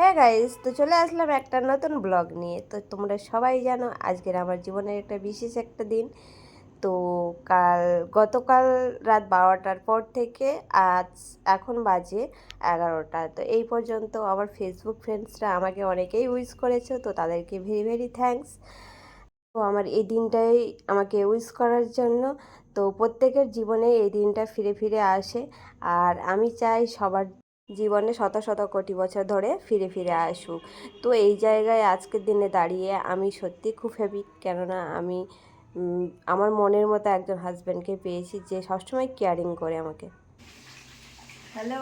হ্যাঁ গাইস, তো চলে আসলাম একটা নতুন ব্লগ নিয়ে। তো তোমরা সবাই জানো আজকের আমার জীবনের একটা বিশেষ একটা দিন। তো গতকাল রাত 12টার পর থেকে আজ এখন বাজে 11টা। তো এই পর্যন্ত আমার ফেসবুক ফ্রেন্ডসরা আমাকে অনেকেই উইশ করেছে, তো তাদেরকে ভেরি ভেরি থ্যাঙ্কস। তো আমার এই দিনটাই আমাকে উইশ করার জন্য। তো প্রত্যেকের জীবনে এই দিনটা ফিরে ফিরে আসে, আর আমি চাই সবার জীবনে শত শত কোটি বছর ধরে ফিরে ফিরে আসুক। তো এই জায়গায় আজকের দিনে দাঁড়িয়ে আমি সত্যি খুব হ্যাপি, কেননা আমি আমার মনের মতো একজন হাজব্যান্ডকে পেয়েছি যে সবসময় কেয়ারিং করে আমাকে। হ্যালো,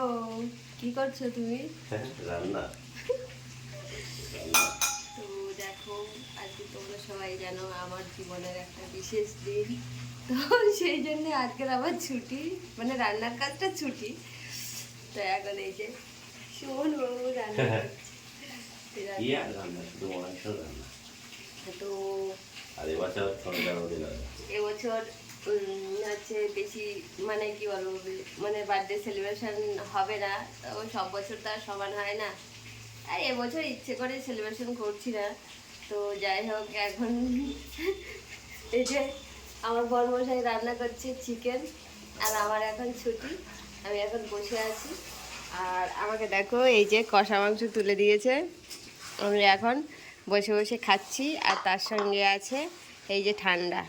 কি করছো তুমি? রান্না। তো দেখো, আজকে তোমরা সবাই জানো আমার জীবনের একটা বিশেষ দিন। তো সেই জন্য আজকের আমার ছুটি, মানে রান্নার কাজটা ছুটি। তো এখন এই যে সুমন বাবু রান্না করছে। তো এবছর হচ্ছে বেশি, মানে কি বলবো, মানে বার্থডে সেলিব্রেশন হবে না। তো সব বছর তো আর সমান হয় না, আর এবছর ইচ্ছে করে সেলিব্রেশন করছি না। তো যাই হোক, এখন এই যে আমার বড়মশাই রান্না করছে চিকেন, আর আমার এখন ছুটি, আমি এখন বসে আছি। আর আমাকে দেখো, এই যে কষা মাংস তুলে দিয়েছে, আমি এখন বসে বসে খাচ্ছি। আর তার সঙ্গে আছে এই যে ঠান্ডা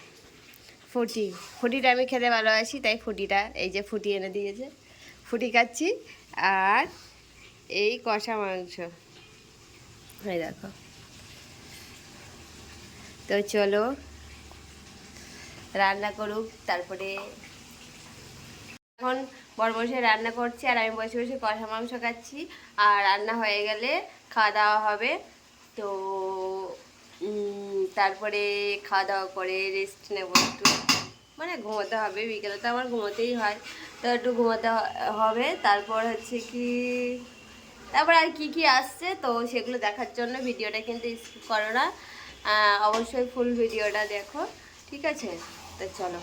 ফুটি। ফুটিটা আমি খেতে ভালোবাসি, তাই ফুটিটা এই যে ফুটি এনে দিয়েছে, ফুটি খাচ্ছি। আর এই কষা মাংস, এই দেখো। তো চলো রান্না করুক, তারপরে এখন বড় বসে রান্না করছি আর আমি বসে বসে কষা মাংস খাচ্ছি। আর রান্না হয়ে গেলে খাওয়া দাওয়া হবে। তো তারপরে খাওয়া দাওয়া করে রেস্ট নেবো একটু, মানে ঘুমোতে হবে। বিকেলে তো আমার ঘুমোতেই হয়, তো একটু ঘুমোতে হবে। তারপর হচ্ছে কি, তারপর আর কি কি আসছে তো সেগুলো দেখার জন্য ভিডিওটা কিন্তু স্কিপ করো না, অবশ্যই ফুল ভিডিওটা দেখো, ঠিক আছে? তো চলো।